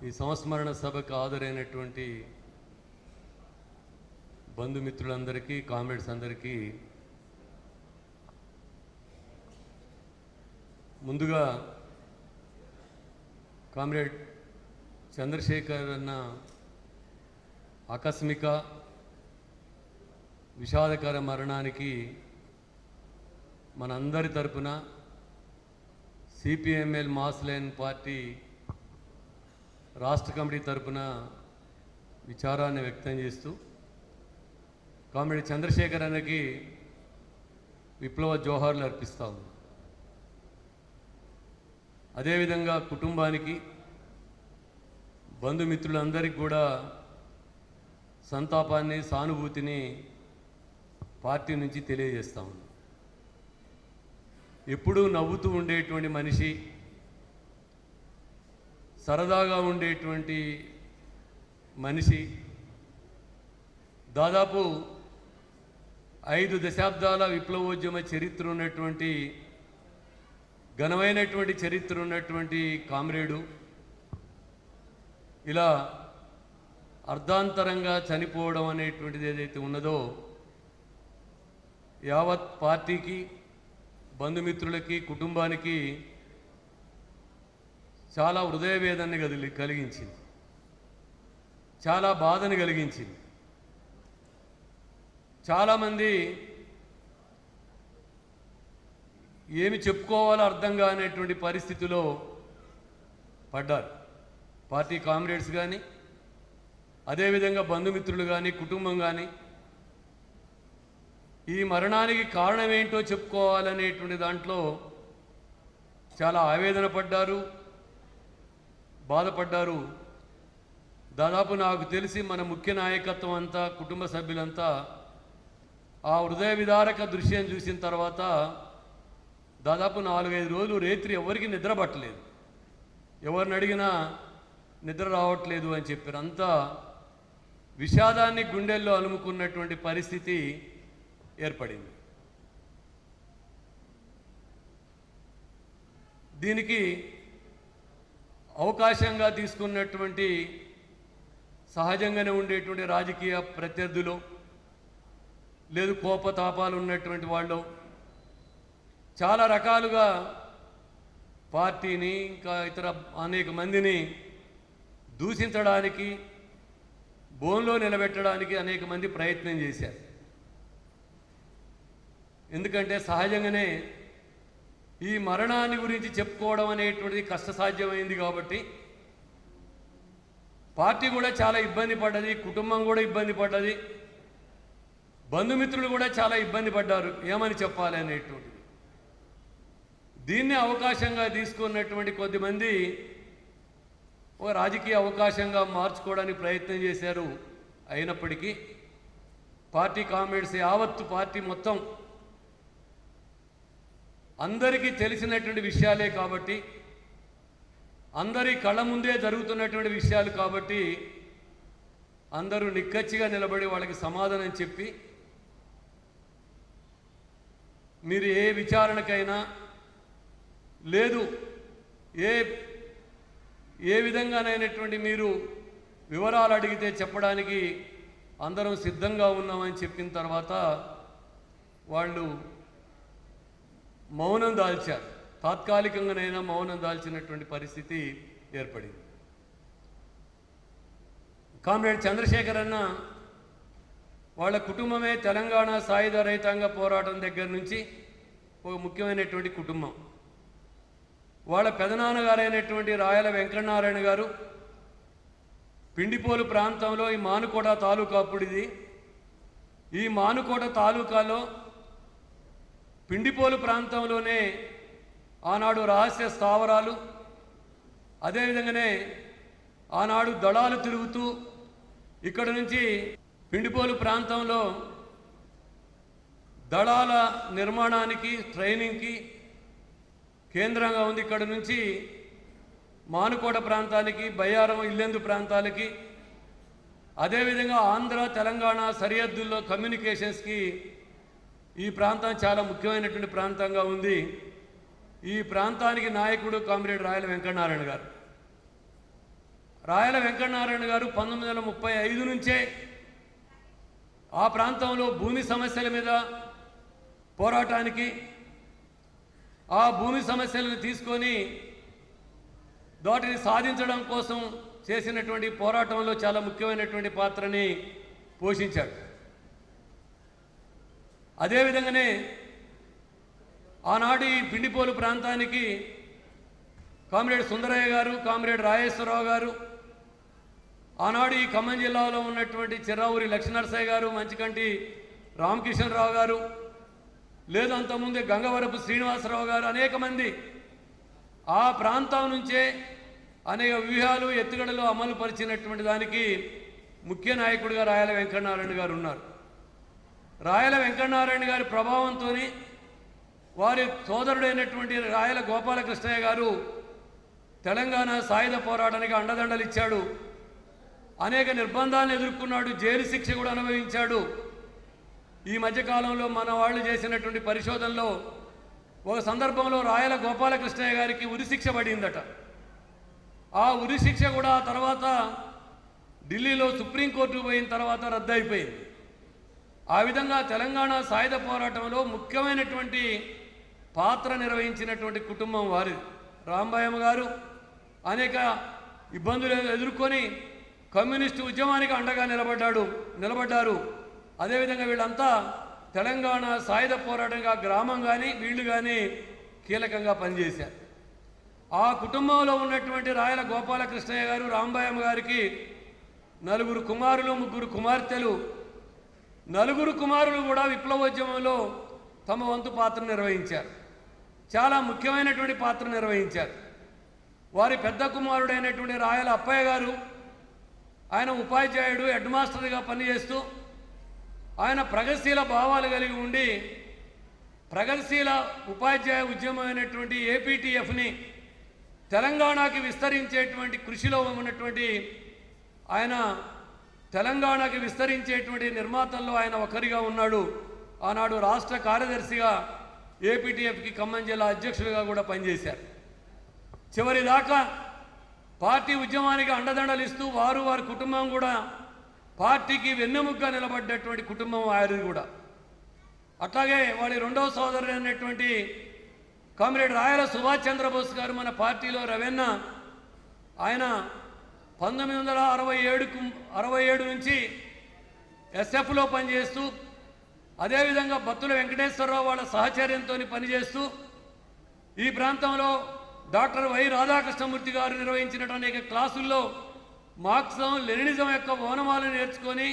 ఈ సంస్మరణ సభకు హాజరైనటువంటి బంధుమిత్రులందరికీ, కామ్రేడ్స్ అందరికీ ముందుగా కామ్రేడ్ చంద్రశేఖర్ అన్న ఆకస్మిక విషాదకర మరణానికి మనందరి తరపున సిపిఎంఎల్ మాస్ లైన్ పార్టీ రాష్ట్ర కమిటీ తరపున విచారాన్ని వ్యక్తం చేస్తూ కామ్రేడ్ చంద్రశేఖర్ అన్నకి విప్లవ జోహార్లు అర్పిస్తా ఉన్నాం. అదేవిధంగా కుటుంబానికి, బంధుమిత్రులందరికీ కూడా సంతాపాన్ని, సానుభూతిని పార్టీ నుంచి తెలియజేస్తా ఉన్నాం. ఎప్పుడూ నవ్వుతూ ఉండేటువంటి మనిషి, సరదాగా ఉండేటువంటి మనిషి, దాదాపు 5 దశాబ్దాల విప్లవోద్యమ చరిత్ర ఉన్నటువంటి, ఘనమైనటువంటి చరిత్ర ఉన్నటువంటి కామ్రేడు ఇలా అర్ధాంతరంగా చనిపోవడం అనేటువంటిది ఏదైతే ఉన్నదో యావత్ పార్టీకి, బంధుమిత్రులకి, కుటుంబానికి చాలా హృదయ వేదనని కలిగించింది, చాలా బాధను కలిగించింది. చాలామంది ఏమి చెప్పుకోవాలో అర్థం కానటువంటి పరిస్థితిలో పడ్డారు. పార్టీ కామ్రేడ్స్ కానీ, అదేవిధంగా బంధుమిత్రులు కానీ, కుటుంబం కానీ ఈ మరణానికి కారణం ఏంటో చెప్పుకోవాలనేటువంటి దాంట్లో చాలా ఆవేదన పడ్డారు, బాధపడ్డారు. దాదాపు నాకు తెలిసి మన ముఖ్య నాయకత్వం అంతా, కుటుంబ సభ్యులంతా ఆ హృదయ విదారక దృశ్యం చూసిన తర్వాత దాదాపు 4-5 రోజులు రేత్రి ఎవరికి నిద్ర పట్టలేదు. ఎవరిని అడిగినా నిద్ర రావట్లేదు అని చెప్పారు. అంతా విషాదాన్ని గుండెల్లో అలుముకున్నటువంటి పరిస్థితి ఏర్పడింది. దీనికి అవకాశంగా తీసుకున్నటువంటి సహజంగానే ఉండేటువంటి రాజకీయ ప్రత్యర్థులు, లేదు కోపతాపాలు ఉన్నటువంటి వాళ్ళు చాలా రకాలుగా పార్టీని, ఇంకా ఇతర అనేక మందిని దూషించడానికి, బోన్లో నిలబెట్టడానికి అనేక మంది ప్రయత్నం చేశారు. ఎందుకంటే సహజంగానే ఈ మరణాన్ని గురించి చెప్పుకోవడం అనేటువంటిది కష్టసాధ్యమైంది కాబట్టి పార్టీ కూడా చాలా ఇబ్బంది పడ్డది, కుటుంబం కూడా ఇబ్బంది పడ్డది, బంధుమిత్రులు కూడా చాలా ఇబ్బంది పడ్డారు. ఏమని చెప్పాలి అనేటువంటిది. దీన్ని అవకాశంగా తీసుకున్నటువంటి కొద్దిమంది ఒక రాజకీయ అవకాశంగా మార్చుకోవడానికి ప్రయత్నం చేశారు. అయినప్పటికీ పార్టీ కామ్రేడ్స్, యావత్తు పార్టీ మొత్తం అందరికీ తెలిసినటువంటి విషయాలే కాబట్టి, అందరి కళ్ళ ముందే జరుగుతున్నటువంటి విషయాలు కాబట్టి అందరూ నిక్కచ్చిగా నిలబడి వాళ్ళకి సమాధానం చెప్పి, మీరు ఏ విచారణకైనా లేదు ఏ విధంగానైనటువంటి మీరు వివరాలు అడిగితే చెప్పడానికి అందరం సిద్ధంగా ఉన్నామని చెప్పిన తర్వాత వాళ్ళు మౌనం దాల్చారు. తాత్కాలికంగానైనా మౌనం దాల్చినటువంటి పరిస్థితి ఏర్పడింది. కామ్రేడ్ చంద్రశేఖర్ అన్న వాళ్ళ కుటుంబమే తెలంగాణ సాయుధ రైతాంగ పోరాటం దగ్గర నుంచి ఒక ముఖ్యమైనటువంటి కుటుంబం. వాళ్ళ పెదనాన్నగారైనటువంటి రాయల వెంకటనారాయణ గారు పిండిపోలు ప్రాంతంలో, ఈ మానుకోట తాలూకా అప్పుడిది, ఈ మానుకోట తాలూకాలో పిండిపోలు ప్రాంతంలోనే ఆనాడు రహస్య స్థావరాలు, అదేవిధంగానే ఆనాడు దళాలు తిరుగుతూ ఇక్కడ నుంచి పిండిపోలు ప్రాంతంలో దళాల నిర్మాణానికి, ట్రైనింగ్కి కేంద్రంగా ఉంది. ఇక్కడ నుంచి మానుకోట ప్రాంతానికి, బయ్యారం, ఇల్లెందు ప్రాంతాలకి, అదేవిధంగా ఆంధ్ర తెలంగాణ సరిహద్దుల్లో కమ్యూనికేషన్స్కి ఈ ప్రాంతం చాలా ముఖ్యమైనటువంటి ప్రాంతంగా ఉంది. ఈ ప్రాంతానికి నాయకుడు కామ్రేడ్ రాయల వెంకటనారాయణ గారు. రాయల వెంకటనారాయణ గారు 1935 నుంచే ఆ ప్రాంతంలో భూమి సమస్యల మీద పోరాటానికి, ఆ భూమి సమస్యలను తీసుకొని వాటిని సాధించడం కోసం చేసినటువంటి పోరాటంలో చాలా ముఖ్యమైనటువంటి పాత్రని పోషించాడు. అదేవిధంగానే ఆనాడు ఈ పిండిపోలు ప్రాంతానికి కామ్రేడ్ సుందరయ్య గారు, కామ్రేడ్ రాజేశ్వరరావు గారు, ఆనాడు ఈ ఖమ్మం జిల్లాలో ఉన్నటువంటి చిర్రావూరి లక్ష్మీనరసయ్య గారు, మంచికంటి రామకిషన్రావు గారు, లేదు అంతకుముందే గంగవరపు శ్రీనివాసరావు గారు, అనేక మంది ఆ ప్రాంతం నుంచే అనేక వ్యూహాలు ఎత్తుగడలు అమలు పరిచినటువంటి దానికి ముఖ్య నాయకుడిగా రాయల వెంకటనారాయణ గారు ఉన్నారు. రాయల వెంకటనారాయణ గారి ప్రభావంతో వారి సోదరుడైనటువంటి రాయల గోపాలకృష్ణయ్య గారు తెలంగాణ సాయుధ పోరాటానికి అండదండలు ఇచ్చాడు. అనేక నిర్బంధాలను ఎదుర్కొన్నాడు, జైలు శిక్ష కూడా అనుభవించాడు. ఈ మధ్యకాలంలో మన వాళ్ళు చేసినటువంటి పరిశోధనలో ఒక సందర్భంలో రాయల గోపాలకృష్ణయ్య గారికి ఉరిశిక్ష పడిందట. ఆ ఉరిశిక్ష కూడా ఆ తర్వాత ఢిల్లీలో సుప్రీంకోర్టుకు పోయిన తర్వాత రద్దయిపోయింది. ఆ విధంగా తెలంగాణ సాయుధ పోరాటంలో ముఖ్యమైనటువంటి పాత్ర నిర్వహించినటువంటి కుటుంబం వారిది. రాంబాయమ్మ గారు అనేక ఇబ్బందులు ఎదుర్కొని కమ్యూనిస్టు ఉద్యమానికి అండగా నిలబడ్డారు. అదేవిధంగా వీళ్ళంతా తెలంగాణ సాయుధ పోరాటంగా గ్రామం కానీ వీళ్ళు కానీ కీలకంగా పనిచేశారు. ఆ కుటుంబంలో ఉన్నటువంటి రాయల గోపాలకృష్ణయ్య గారు, రాంబాయమ్మ గారికి 4 కుమారులు, 3 కుమార్తెలు. 4 కుమారులు కూడా విప్లవోద్యమంలో తమ వంతు పాత్ర నిర్వహించారు, చాలా ముఖ్యమైనటువంటి పాత్ర నిర్వహించారు. వారి పెద్ద కుమారుడైనటువంటి రాయల అప్పయ్య గారు, ఆయన ఉపాధ్యాయుడు, హెడ్ మాస్టర్గా పనిచేస్తూ ఆయన ప్రగతిశీల భావాలు కలిగి ఉండి ప్రగతిశీల ఉపాధ్యాయ ఉద్యమమైనటువంటి ఏపీటీఎఫ్ని తెలంగాణకి విస్తరించేటువంటి కృషిలో ఉన్నటువంటి ఆయన, తెలంగాణకి విస్తరించేటువంటి నిర్మాతల్లో ఆయన ఒకరిగా ఉన్నాడు. ఆనాడు రాష్ట్ర కార్యదర్శిగా ఏపీటీఎఫ్కి ఖమ్మం జిల్లా అధ్యక్షుడిగా కూడా పనిచేశారు. చివరిదాకా పార్టీ ఉద్యమానికి అండదండలు ఇస్తూ వారి కుటుంబం కూడా పార్టీకి వెన్నెముగ్గా నిలబడ్డటువంటి కుటుంబం వారిది కూడా. అట్లాగే వాడి 2వ సోదరుడు అయినటువంటి కామ్రేడ్ రాయల సుభాష్ చంద్రబోస్ గారు మన పార్టీలో రవెన్న, ఆయన 1967 నుంచి ఎస్ఎఫ్లో పనిచేస్తూ, అదేవిధంగా బత్తుల వెంకటేశ్వరరావు వాళ్ళ సహచర్యంతో పనిచేస్తూ ఈ ప్రాంతంలో డాక్టర్ వై రాధాకృష్ణమూర్తి గారు నిర్వహించినటువంటి అనేక క్లాసుల్లో మార్క్సిజం లెనినిజం యొక్క ఓనమాలను నేర్చుకొని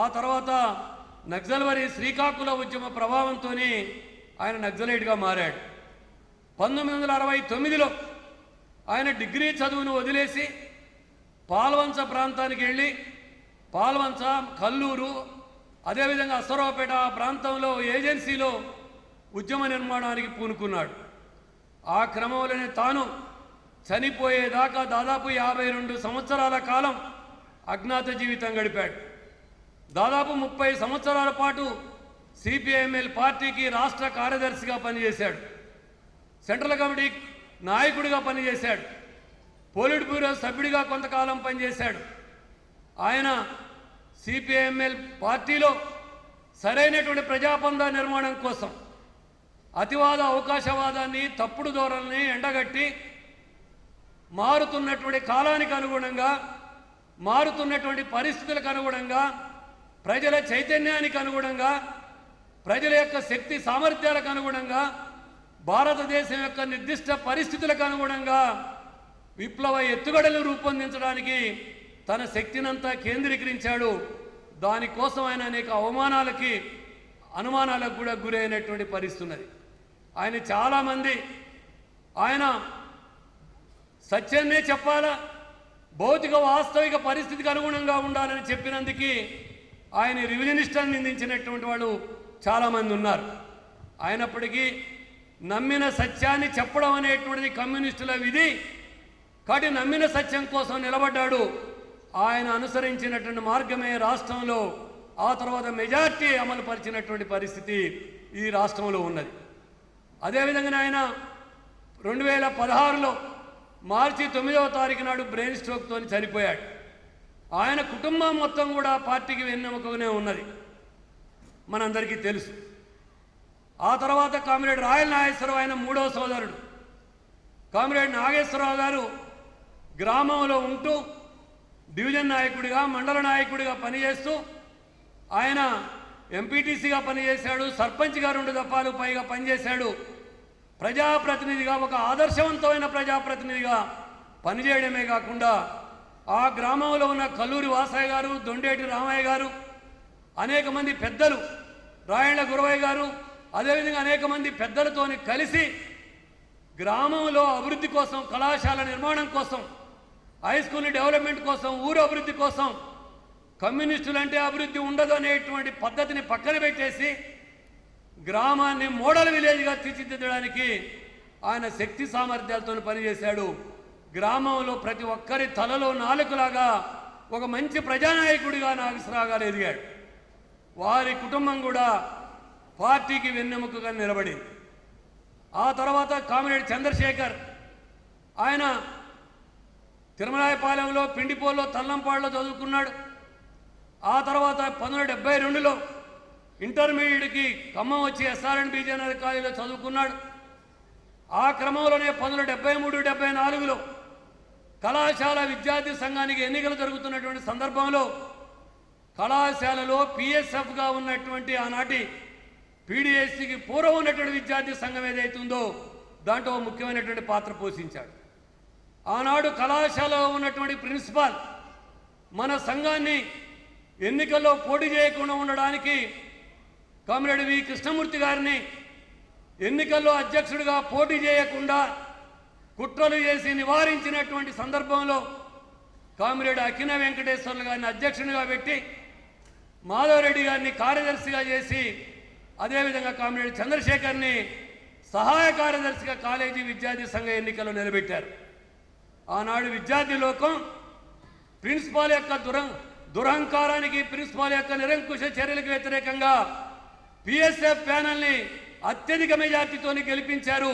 ఆ తర్వాత నక్సల్వరి శ్రీకాకుళ ఉద్యమ ప్రభావంతో ఆయన నక్సలైట్గా మారాడు. 1969లో ఆయన డిగ్రీ చదువును వదిలేసి పాల్వంచ ప్రాంతానికి వెళ్ళి పాల్వంచ, కల్లూరు, అదేవిధంగా అసరావుపేట ఆ ప్రాంతంలో ఏజెన్సీలో ఉద్యమ నిర్మాణానికి పూనుకున్నాడు. ఆ క్రమంలోనే తాను చనిపోయేదాకా దాదాపు 52 సంవత్సరాల కాలం అజ్ఞాత జీవితం గడిపాడు. దాదాపు 30 సంవత్సరాల పాటు సిపిఐఎంఎల్ పార్టీకి రాష్ట్ర కార్యదర్శిగా పనిచేశాడు, సెంట్రల్ కమిటీ నాయకుడిగా పనిచేశాడు, పోలిట్ బ్యూరో సభ్యుడిగా కొంతకాలం పనిచేశాడు. ఆయన సిపిఐఎంఎల్ పార్టీలో సరైనటువంటి ప్రజాపంద నిర్మాణం కోసం అతివాద అవకాశవాదాన్ని, తప్పుడు ధోరణిని ఎండగట్టి మారుతున్నటువంటి కాలానికి అనుగుణంగా, మారుతున్నటువంటి పరిస్థితులకు అనుగుణంగా, ప్రజల చైతన్యానికి అనుగుణంగా, ప్రజల యొక్క శక్తి సామర్థ్యాలకు అనుగుణంగా, భారతదేశం యొక్క నిర్దిష్ట పరిస్థితులకు అనుగుణంగా విప్లవ ఎత్తుగడలు రూపొందించడానికి తన శక్తినంతా కేంద్రీకరించాడు. దానికోసం ఆయన అనేక అవమానాలకి, అనుమానాలకు కూడా గురైనటువంటి పరిస్థితి ఉన్నది. ఆయన చాలామంది ఆయన సత్యాన్నే చెప్పాలా, భౌతిక వాస్తవిక పరిస్థితికి అనుగుణంగా ఉండాలని చెప్పినందుకు ఆయన రివిజనిస్ట్ అని నిందించినటువంటి వాళ్ళు చాలామంది ఉన్నారు. అయినప్పటికీ నమ్మిన సత్యాన్ని చెప్పడం అనేటువంటిది కమ్యూనిస్టుల విధి కాబట్టి నమ్మిన సత్యం కోసం నిలబడ్డాడు. ఆయన అనుసరించినటువంటి మార్గమే రాష్ట్రంలో ఆ తర్వాత మెజార్టీ అమలు పరిచినటువంటి పరిస్థితి ఈ రాష్ట్రంలో ఉన్నది. అదేవిధంగా ఆయన 2016లో మార్చి 9వ తారీఖు నాడు బ్రెయిన్ స్ట్రోక్తో చనిపోయాడు. ఆయన కుటుంబం మొత్తం కూడా పార్టీకి వెన్నెముకనే ఉన్నది, మనందరికీ తెలుసు. ఆ తర్వాత కామ్రేడ్ రాయల్ నాగేశ్వరరావు ఆయన మూడవ సోదరుడు. కామ్రేడ్ నాగేశ్వరరావు గారు గ్రామంలో ఉంటూ డివిజన్ నాయకుడిగా, మండల నాయకుడిగా పనిచేస్తూ ఆయన ఎంపీటీసీగా పనిచేశాడు, సర్పంచ్గా 2 దఫాలు పైగా పనిచేశాడు. ప్రజాప్రతినిధిగా, ఒక ఆదర్శవంతమైన ప్రజాప్రతినిధిగా పనిచేయడమే కాకుండా ఆ గ్రామంలో ఉన్న కల్లూరి వాసయ్య గారు, దొండేటి రామయ్య గారు, అనేక మంది పెద్దలు, రాయళ్ల గురవయ్య గారు, అదేవిధంగా అనేక మంది పెద్దలతోని కలిసి గ్రామంలో అభివృద్ధి కోసం, కళాశాల నిర్మాణం కోసం, హై స్కూల్ డెవలప్మెంట్ కోసం, ఊరు అభివృద్ధి కోసం, కమ్యూనిస్టులంటే అభివృద్ధి ఉండదు అనేటువంటి పద్ధతిని పక్కన పెట్టేసి గ్రామాన్ని మోడల్ విలేజ్గా తీర్చిదిద్దడానికి ఆయన శక్తి సామర్థ్యాలతో పనిచేశాడు. గ్రామంలో ప్రతి ఒక్కరి తలలో నాలుకలాగా ఒక మంచి ప్రజానాయకుడిగా నాగేశ్వరరావు గారు ఎదిగాడు. వారి కుటుంబం కూడా పార్టీకి వెన్నెముకగా నిలబడింది. ఆ తర్వాత కామ్రేడ్ చంద్రశేఖర్ ఆయన తిరుమలాయపాలెంలో, పిండిపోల్లో, తల్లంపాడులో చదువుకున్నాడు. ఆ తర్వాత 1972లో ఇంటర్మీడియట్కి ఖమ్మం వచ్చి ఎస్ఆర్ఎన్ బీజేనగర్ కాలేజీలో చదువుకున్నాడు. ఆ క్రమంలోనే 1973-74లో కళాశాల విద్యార్థి సంఘానికి ఎన్నికలు జరుగుతున్నటువంటి సందర్భంలో కళాశాలలో పిఎస్ఎఫ్గా ఉన్నటువంటి ఆనాటి పీడిఎస్సికి పూర్వం ఉన్నటువంటి విద్యార్థి సంఘం ఏదైతుందో దాంట్లో ముఖ్యమైనటువంటి పాత్ర పోషించాడు. ఆనాడు కళాశాలలో ఉన్నటువంటి ప్రిన్సిపాల్ మన సంఘాన్ని ఎన్నికల్లో పోటీ చేయకుండా ఉండడానికి కామ్రేడ్ వి కృష్ణమూర్తి గారిని ఎన్నికల్లో అధ్యక్షుడిగా పోటీ చేయకుండా కుట్రలు చేసి నివారించినటువంటి సందర్భంలో కామ్రేడ్ అకిన వెంకటేశ్వర్లు గారిని అధ్యక్షునిగా పెట్టి మాధవరెడ్డి గారిని కార్యదర్శిగా చేసి, అదేవిధంగా కామ్రేడ్ చంద్రశేఖర్ని సహాయ కార్యదర్శిగా కాలేజీ విద్యార్థి సంఘ ఎన్నికల్లో నిలబెట్టారు. ఆనాడు విద్యార్థి లోకం ప్రిన్సిపాల్ యొక్క దురహంకారానికి, ప్రిన్సిపాల్ యొక్క నిరంకుశ చర్యలకు వ్యతిరేకంగా పిఎస్ఎఫ్ ప్యానల్ని అత్యధిక మెజార్టీతో గెలిపించారు.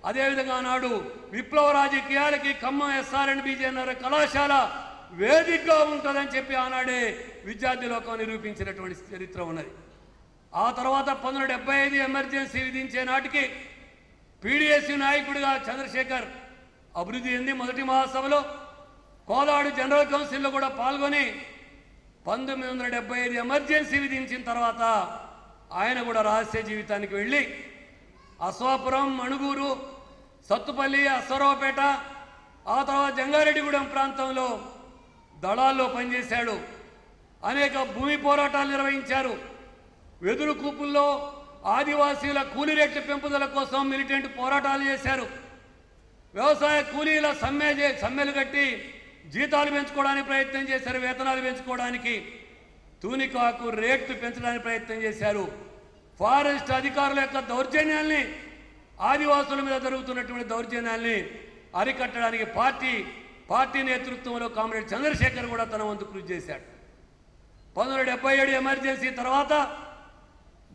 అదేవిధంగా ఆనాడు విప్లవ రాజకీయాలకి ఖమ్మం ఎస్ఆర్ఎన్ బీజేనగర్ కళాశాల వేదికగా ఉంటుందని చెప్పి ఆనాడే విద్యార్థి లోకం నిరూపించినటువంటి చరిత్ర ఉన్నది. ఆ తర్వాత 1975 ఎమర్జెన్సీ విధించే నాటికి పీడిఎస్యు నాయకుడిగా చంద్రశేఖర్ అభివృద్ధి చెంది మొదటి మహాసభలో కోదాడు జనరల్ కౌన్సిల్లో కూడా పాల్గొని 1975 ఎమర్జెన్సీ విధించిన తర్వాత ఆయన కూడా రహస్య జీవితానికి వెళ్ళి అశ్వాపురం, మణుగూరు, సత్తుపల్లి, అశ్వరావుపేట, ఆ తర్వాత జంగారెడ్డిగూడెం ప్రాంతంలో దళాల్లో పనిచేశాడు. అనేక భూమి పోరాటాలు నిర్వహించారు. వెదురు కూపుల్లో ఆదివాసీల కూలీ రేట్ల పెంపుదల కోసం మిలిటెంట్ పోరాటాలు చేశారు. వ్యవసాయ కూలీల సమ్మెలు కట్టి జీతాలు పెంచుకోవడానికి ప్రయత్నం చేశారు, వేతనాలు పెంచుకోవడానికి, తూనికాకు రేట్లు పెంచడానికి ప్రయత్నం చేశారు. ఫారెస్ట్ అధికారుల యొక్క దౌర్జన్యాల్ని, ఆదివాసుల మీద జరుగుతున్నటువంటి దౌర్జన్యాల్ని అరికట్టడానికి పార్టీ నేతృత్వంలో కామ్రేడ్ చంద్రశేఖర్ కూడా తన వంతు కృషి చేశాడు. 1977 ఎమర్జెన్సీ తర్వాత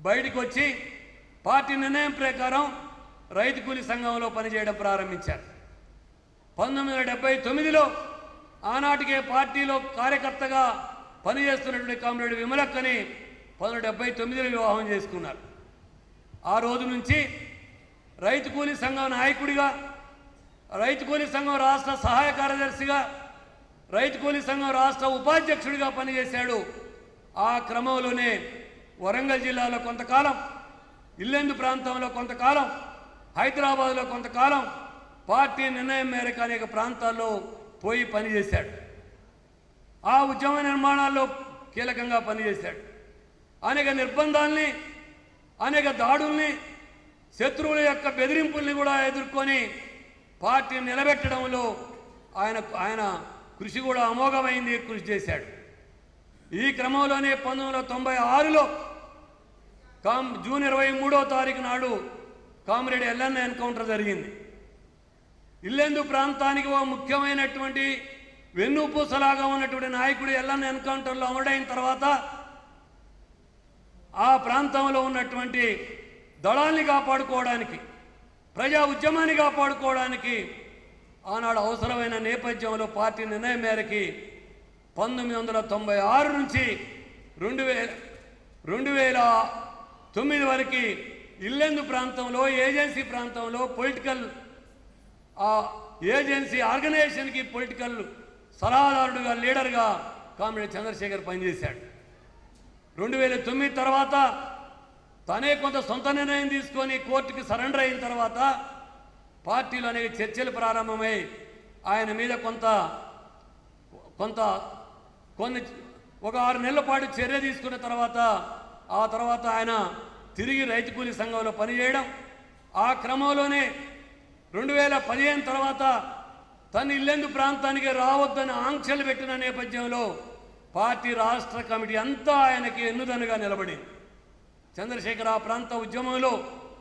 బయటికి వచ్చి పార్టీ నిర్ణయం ప్రకారం రైతు కూలీ సంఘంలో పనిచేయడం ప్రారంభించారు. 1979లో ఆనాటికే పార్టీలో కార్యకర్తగా పనిచేస్తున్నటువంటి కామ్రేడ్ విమలక్కని 1979లో వివాహం చేసుకున్నారు. ఆ రోజు నుంచి రైతు కూలీ సంఘం నాయకుడిగా, రైతు కూలీ సంఘం రాష్ట్ర సహాయ కార్యదర్శిగా, రైతు కూలీ సంఘం రాష్ట్ర ఉపాధ్యక్షుడిగా పనిచేశాడు. ఆ క్రమంలోనే వరంగల్ జిల్లాలో కొంతకాలం, ఇల్లెందు ప్రాంతంలో కొంతకాలం, హైదరాబాద్లో కొంతకాలం పార్టీ నిర్ణయం మేరకు అనేక ప్రాంతాల్లో పోయి పనిచేశాడు. ఆ ఉద్యమ నిర్మాణాల్లో కీలకంగా పనిచేశాడు. అనేక నిర్బంధాల్ని, అనేక దాడుల్ని, శత్రువుల యొక్క బెదిరింపుల్ని కూడా ఎదుర్కొని పార్టీని నిలబెట్టడంలో ఆయన కృషి కూడా అమోఘమైంది, కృషి చేశాడు. ఈ క్రమంలోనే 1996లో జూన్ 23వ తారీఖు నాడు కామ్రేడ్ ఎల్లన్న ఎన్కౌంటర్ జరిగింది. ఇల్లెందు ప్రాంతానికి ఓ ముఖ్యమైనటువంటి వెన్నుపూసలాగా ఉన్నటువంటి నాయకుడు ఎల్లన్న ఎన్కౌంటర్లో అమరుడైన తర్వాత ఆ ప్రాంతంలో ఉన్నటువంటి దళాల్ని కాపాడుకోవడానికి, ప్రజా ఉద్యమాన్ని కాపాడుకోవడానికి ఆనాడు అవసరమైన నేపథ్యంలో పార్టీ నిర్ణయం మేరకి 1996 నుంచి 2009 వరకు ఇల్లెందు ప్రాంతంలో ఏజెన్సీ ప్రాంతంలో పొలిటికల్ ఏజెన్సీ ఆర్గనైజేషన్కి పొలిటికల్ సలహాదారుడుగా లీడర్గా కామ్రేడ్ చంద్రశేఖర్ పనిచేశాడు. 2009 తర్వాత తనే కొంత సొంత నిర్ణయం తీసుకొని కోర్టుకి సరెండర్ అయిన తర్వాత పార్టీలో అనేక చర్చలు ప్రారంభమై ఆయన మీద కొన్ని ఒక 6 నెలల పాటు చర్య తీసుకున్న తర్వాత ఆ తర్వాత ఆయన తిరిగి రైతు కూలీ సంఘంలో పనిచేయడం, ఆ క్రమంలోనే 2015 తర్వాత తను ఇల్లెందు ప్రాంతానికి రావద్దని ఆంక్షలు పెట్టిన నేపథ్యంలో పార్టీ రాష్ట్ర కమిటీ అంతా ఆయనకి ఎన్నుదన్నుగా నిలబడింది. చంద్రశేఖర్ ఆ ప్రాంత ఉద్యమంలో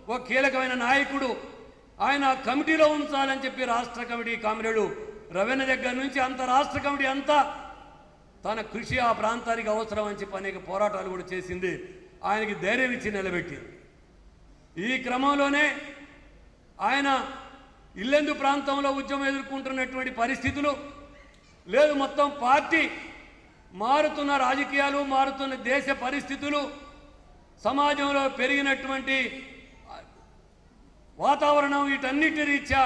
ఒక కీలకమైన నాయకుడు, ఆయన కమిటీలో ఉంచాలని చెప్పి రాష్ట్ర కమిటీ కామ్రేడు రవీణ దగ్గర నుంచి అంత రాష్ట్ర కమిటీ అంతా తన కృషి ఆ ప్రాంతానికి అవసరం అని చెప్పి అనేక పోరాటాలు కూడా చేసింది, ఆయనకి ధైర్యం ఇచ్చి నిలబెట్టింది. ఈ క్రమంలోనే ఆయన ఇల్లెందు ప్రాంతంలో ఉద్యమం ఎదుర్కొంటున్నటువంటి పరిస్థితులు లేదు, మొత్తం పార్టీ మారుతున్న రాజకీయాలు, మారుతున్న దేశ పరిస్థితులు, సమాజంలో పెరిగినటువంటి వాతావరణం, వీటన్నిటి రీత్యా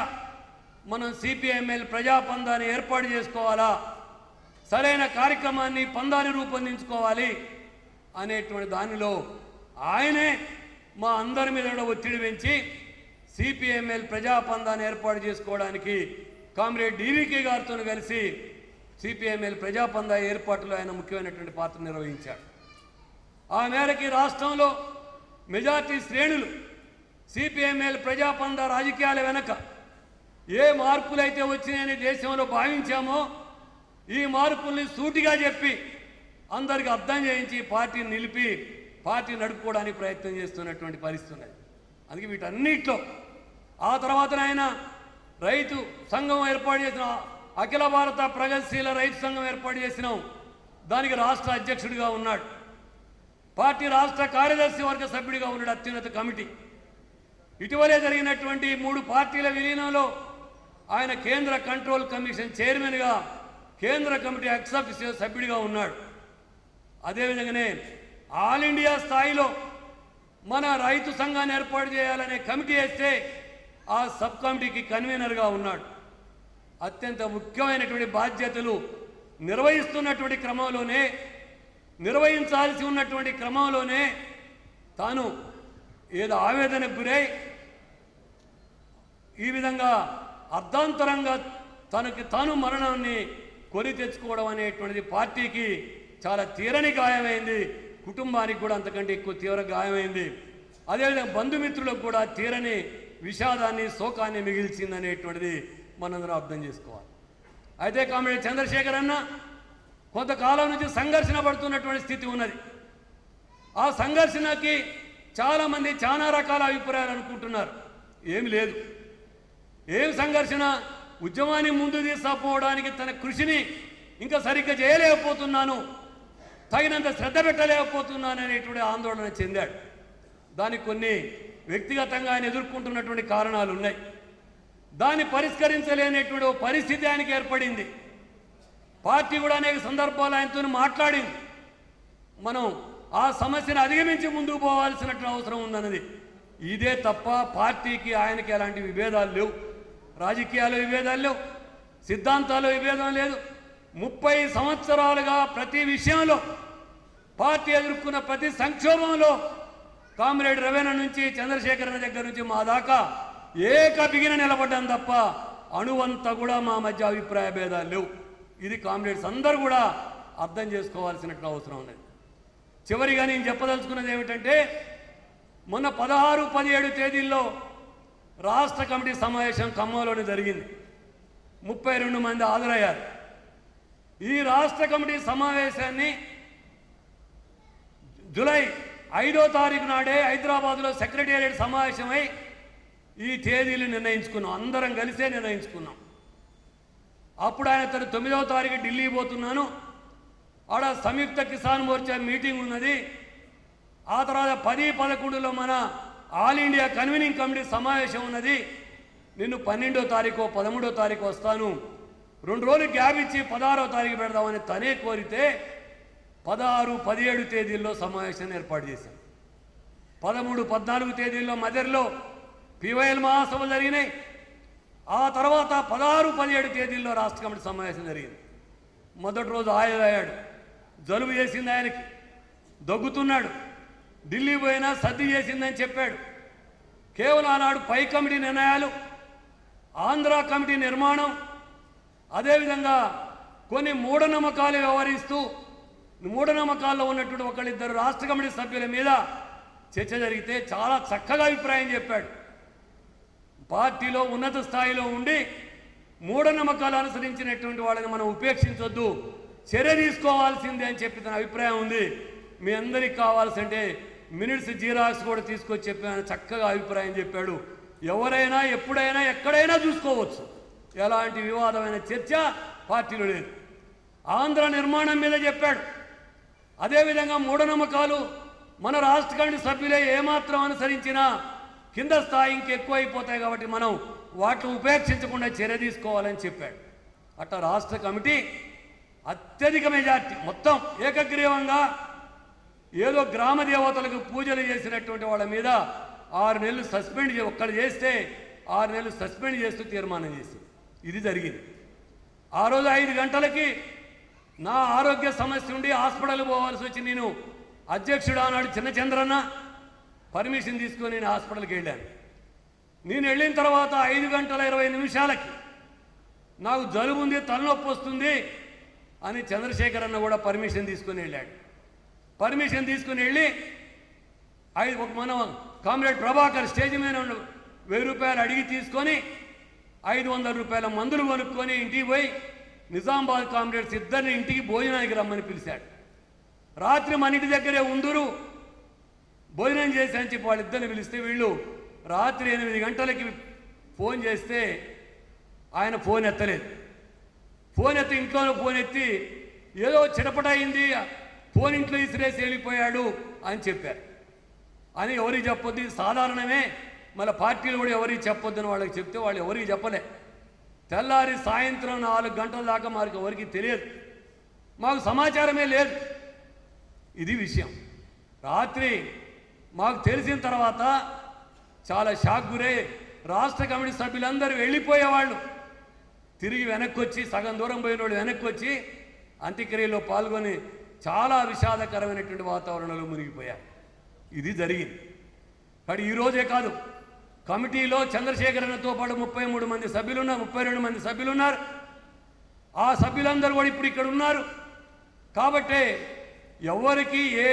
మనం సిపిఎంఎల్ ప్రజాపందాన్ని ఏర్పాటు చేసుకోవాలా, సరైన కార్యక్రమాన్ని పందాన్ని రూపొందించుకోవాలి అనేటువంటి దానిలో ఆయనే మా అందరి మీద ఒత్తిడి పెంచి సిపిఎంఎల్ ప్రజాపందాన్ని ఏర్పాటు చేసుకోవడానికి కామ్రేడ్ డివికే గారితో కలిసి సిపిఎంఎల్ ప్రజాపందా ఏర్పాటులో ఆయన ముఖ్యమైనటువంటి పాత్ర నిర్వహించాడు. ఆ మేరకి రాష్ట్రంలో మెజార్టీ శ్రేణులు సిపిఎంఎల్ ప్రజాపందా రాజకీయాల వెనక ఏ మార్పులైతే వచ్చినాయని దేశంలో భావించామో ఈ మార్పుల్ని సూటిగా చెప్పి అందరికి అర్థం చేయించి పార్టీని నిలిపి పార్టీ నడుపుకోవడానికి ప్రయత్నం చేస్తున్నటువంటి పరిస్థితి ఉన్నది. అందుకే వీటన్నిటిలో ఆ తర్వాత ఆయన రైతు సంఘం ఏర్పాటు చేసిన అఖిల భారత ప్రగతిశీల రైతు సంఘం ఏర్పాటు చేసినాం, దానికి రాష్ట్ర అధ్యక్షుడిగా ఉన్నాడు. పార్టీ రాష్ట్ర కార్యదర్శి వర్గ సభ్యుడిగా ఉన్నాడు అత్యున్నత కమిటీ. ఇటీవలే జరిగినటువంటి 3 పార్టీల విలీనంలో ఆయన కేంద్ర కంట్రోల్ కమిషన్ చైర్మన్గా కేంద్ర కమిటీ ఎక్సాఫీషియల్ సభ్యుడిగా ఉన్నాడు. అదేవిధంగానే ఆల్ ఇండియా స్థాయిలో మన రైతు సంఘాన్ని ఏర్పాటు చేయాలనే కమిటీ వేస్తే ఆ సబ్ కమిటీకి కన్వీనర్గా ఉన్నాడు. అత్యంత ముఖ్యమైనటువంటి బాధ్యతలు నిర్వహిస్తున్నటువంటి క్రమంలోనే, నిర్వహించాల్సి ఉన్నటువంటి క్రమంలోనే తాను ఏదో ఆవేదనకు గురై ఈ విధంగా అర్ధాంతరంగా తనకి తాను మరణాన్ని కొని తెచ్చుకోవడం అనేటువంటిది పార్టీకి చాలా తీరని గాయమైంది, కుటుంబానికి కూడా అంతకంటే ఎక్కువ తీవ్ర గాయమైంది. అదేవిధంగా బంధుమిత్రులకు కూడా తీరని విషాదాన్ని, శోకాన్ని మిగిల్చింది అనేటువంటిది మనందరం అర్థం చేసుకోవాలి. అయితే కామ్రేడ్ చంద్రశేఖర్ అన్న కొంతకాలం నుంచి సంఘర్షణ పడుతున్నటువంటి స్థితి ఉన్నది. ఆ సంఘర్షణకి చాలామంది చాలా రకాల అభిప్రాయాలు అనుకుంటున్నారు. ఏమి లేదు, ఏం సంఘర్షణ, ఉద్యమాన్ని ముందు తీసుకుపోవడానికి తన కృషిని ఇంకా సరిగ్గా చేయలేకపోతున్నాను, తగినంత శ్రద్ధ పెట్టలేకపోతున్నాను అనేటువంటి ఆందోళన చెందాడు. దానికి కొన్ని వ్యక్తిగతంగా ఆయన ఎదుర్కొంటున్నటువంటి కారణాలు ఉన్నాయి. దాన్ని పరిష్కరించలేనటువంటి పరిస్థితి ఆయనకి ఏర్పడింది. పార్టీ కూడా అనేక సందర్భాలు ఆయనతో మాట్లాడింది. మనం ఆ సమస్యను అధిగమించి ముందుకు పోవాల్సినటువంటి అవసరం ఉందన్నది. ఇదే తప్ప పార్టీకి ఆయనకి ఎలాంటి విభేదాలు లేవు, రాజకీయాల విభేదాలు లేవు, సిద్ధాంతాల విభేదం లేదు. 30 సంవత్సరాలుగా ప్రతి విషయంలో పార్టీ ఎదుర్కొన్న ప్రతి సంక్షోభంలో కామ్రేడ్ రవీణ నుంచి చంద్రశేఖరన్ దగ్గర నుంచి మా దాకా ఏక బిగిన నిలబడ్డాం తప్ప అణువంతా కూడా మా మధ్య అభిప్రాయ భేదాలు లేవు. ఇది కామ్రేడ్స్ అందరూ కూడా అర్థం చేసుకోవాల్సినటువంటి అవసరం ఉన్నది. చివరిగా నేను చెప్పదలుచుకున్నది ఏమిటంటే, మొన్న 16, 17 తేదీల్లో రాష్ట్ర కమిటీ సమావేశం ఖమ్మంలోనే జరిగింది. 32 మంది హాజరయ్యారు. ఈ రాష్ట్ర కమిటీ సమావేశాన్ని జూలై 5వ తారీఖు నాడే హైదరాబాద్లో సెక్రటేరియట్ సమావేశమై ఈ తేదీలు నిర్ణయించుకున్నాం, అందరం కలిసే నిర్ణయించుకున్నాం. అప్పుడు ఆయన తన 9వ తారీఖు ఢిల్లీ పోతున్నాను, ఆడ సంయుక్త కిసాన్ మోర్చా మీటింగ్ ఉన్నది. ఆ తర్వాత 10, 11లో మన ఆల్ ఇండియా కన్వీనింగ్ కమిటీ సమావేశం ఉన్నది. నిన్ను 12వ తారీఖు 13వ తారీఖు వస్తాను, 2 రోజులు గ్యాప్ ఇచ్చి 16వ తారీఖు పెడదామని తనే కోరితే 16, 17 తేదీల్లో సమావేశాన్ని ఏర్పాటు చేశాం. 13, 14 తేదీల్లో మదర్లో పివైఎల్ మహాసభలు జరిగినాయి. ఆ తర్వాత 16, 17 తేదీల్లో రాష్ట్ర కమిటీ సమావేశం జరిగింది. మొదటి రోజు అయ్యాడు, జలుబు చేసింది, ఆయనకి దగ్గుతున్నాడు, ఢిల్లీ పోయినా సర్ది చేసిందని చెప్పాడు. కేవలం ఆనాడు పై కమిటీ నిర్ణయాలు, ఆంధ్ర కమిటీ నిర్మాణం, అదేవిధంగా కొన్ని మూఢనమ్మకాలు వ్యవహరిస్తూ మూఢనమ్మకాల్లో ఉన్నటువంటి ఒకళ్ళిద్దరు రాష్ట్ర కమిటీ సభ్యుల మీద చర్చ జరిగితే చాలా చక్కగా అభిప్రాయం చెప్పాడు. పార్టీలో ఉన్నత స్థాయిలో ఉండి మూఢనమ్మకాలు అనుసరించినటువంటి వాళ్ళని మనం ఉపేక్షించొద్దు, చర్య తీసుకోవాల్సిందే అని చెప్పి తన అభిప్రాయం ఉంది. మీ అందరికి కావాల్సింటే మినిట్స్ జీరాక్స్ కూడా తీసుకొచ్చి చెప్పి ఆయన చక్కగా అభిప్రాయం చెప్పాడు. ఎవరైనా ఎప్పుడైనా ఎక్కడైనా చూసుకోవచ్చు, ఎలాంటి వివాదమైన చర్చ పార్టీలో లేదు. ఆంధ్ర నిర్మాణం మీద చెప్పాడు. అదేవిధంగా మూఢనమ్మకాలు మన రాష్ట్ర కమిటీ సభ్యులే ఏమాత్రం అనుసరించినా కింద స్థాయి ఇంకెక్కువ అయిపోతాయి, కాబట్టి మనం వాటిని ఉపేక్షించకుండా చర్య తీసుకోవాలని చెప్పాడు. అట్లా రాష్ట్ర కమిటీ అత్యధిక మెజార్టీ మొత్తం ఏకగ్రీవంగా ఏదో గ్రామ దేవతలకు పూజలు చేసినటువంటి వాళ్ళ మీద 6 నెలలు సస్పెండ్ ఒక్కడు చేస్తే 6 నెలలు సస్పెండ్ చేస్తూ తీర్మానం చేసింది. ఇది జరిగింది. ఆ రోజు 5 గంటలకి నా ఆరోగ్య సమస్య ఉండి హాస్పిటల్ పోవాల్సి వచ్చి నేను అధ్యక్షుడు ఆనాడు చిన్నచంద్రన్న పర్మిషన్ తీసుకొని నేను హాస్పిటల్కి వెళ్ళాను. నేను వెళ్ళిన తర్వాత 5 గంటల 20 నిమిషాలకి నాకు జలుబు ఉంది, తలనొప్పి వస్తుంది అని చంద్రశేఖర్ అన్న కూడా పర్మిషన్ తీసుకొని వెళ్ళాడు. పర్మిషన్ తీసుకుని వెళ్ళి మన కామ్రేడ్ ప్రభాకర్ స్టేజ్ మీద 1000 రూపాయలు అడిగి తీసుకొని 500 రూపాయల మందులు కొనుక్కొని ఇంటికి పోయి నిజామాబాద్ కామ్రేడ్స్ ఇద్దరిని ఇంటికి భోజనానికి రమ్మని పిలిచాడు. రాత్రి మన ఇంటి దగ్గరే ఉందురు భోజనం చేసి అని చెప్పి వాళ్ళిద్దరిని పిలిస్తే వీళ్ళు రాత్రి 8 గంటలకి ఫోన్ చేస్తే ఆయన ఫోన్ ఎత్తలేదు. ఫోన్ ఎత్తి ఇంట్లోనే ఫోన్ ఎత్తి ఏదో చిటపట అయింది, ఫోన్ ఇంట్లో ఇసిరేసి వెళ్ళిపోయాడు అని చెప్పారు. అని ఎవరికి చెప్పొద్దు, ఇది సాధారణమే, మళ్ళీ పార్టీలు కూడా ఎవరికి చెప్పొద్దని వాళ్ళకి చెప్తే వాళ్ళు ఎవరికి చెప్పలే. తెల్లారి సాయంత్రం 4 గంటల దాకా మాకు ఎవరికి తెలియదు, మాకు సమాచారమే లేదు. ఇది విషయం. రాత్రి మాకు తెలిసిన తర్వాత చాలా షాక్ గురై రాష్ట్ర కమిటీ సభ్యులందరూ వెళ్ళిపోయేవాళ్ళు తిరిగి వెనక్కి వచ్చి, సగం దూరం పోయిన వాళ్ళు వెనక్కి వచ్చి అంత్యక్రియలో పాల్గొని చాలా విషాదకరమైనటువంటి వాతావరణంలో మునిగిపోయారు. ఇది జరిగింది. కానీ ఈరోజే కాదు, కమిటీలో చంద్రశేఖరన్తో పాటు 33 మంది సభ్యులున్నారు, 32 మంది సభ్యులున్నారు. ఆ సభ్యులందరూ కూడా ఇప్పుడు ఇక్కడ ఉన్నారు. కాబట్టే ఎవరికి ఏ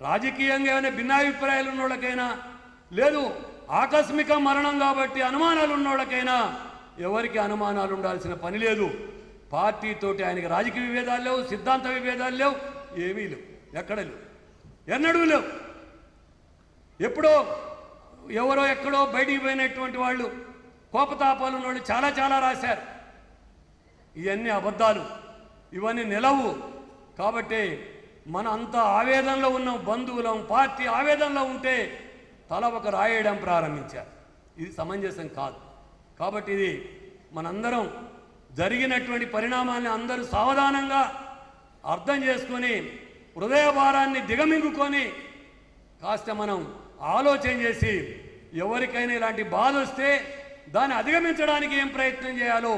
రాజకీయంగా ఏమైనా భిన్నాభిప్రాయాలు ఉన్నోళ్ళకైనా లేదు, ఆకస్మిక మరణం కాబట్టి అనుమానాలు ఉన్నోళ్ళకైనా ఎవరికి అనుమానాలు ఉండాల్సిన పని లేదు. పార్టీతోటి ఆయనకి రాజకీయ విభేదాలు లేవు, సిద్ధాంత విభేదాలు లేవు, ఏమీ లేవు, ఎక్కడ లేవు, ఎన్నడూ లేవు. ఎప్పుడో ఎవరో ఎక్కడో బయటికి పోయినటువంటి వాళ్ళు, కోపతాపాలు ఉన్నవాళ్ళు చాలా చాలా రాశారు. ఇవన్నీ అబద్ధాలు, ఇవన్నీ నిలవు. కాబట్టి మన అంత ఆవేదనలో ఉన్న బంధువులం, పార్టీ ఆవేదనలో ఉంటే తల ఒక రాయడం ప్రారంభించారు. ఇది సమంజసం కాదు. కాబట్టి ఇది మనందరం జరిగినటువంటి పరిణామాన్ని అందరూ సావధానంగా అర్థం చేసుకొని హృదయ భారాన్ని దిగమింగుకొని కాస్త మనం ఆలోచన చేసి ఎవరికైనా ఇలాంటి బాధ వస్తే దాన్ని అధిగమించడానికి ఏం ప్రయత్నం చేయాలో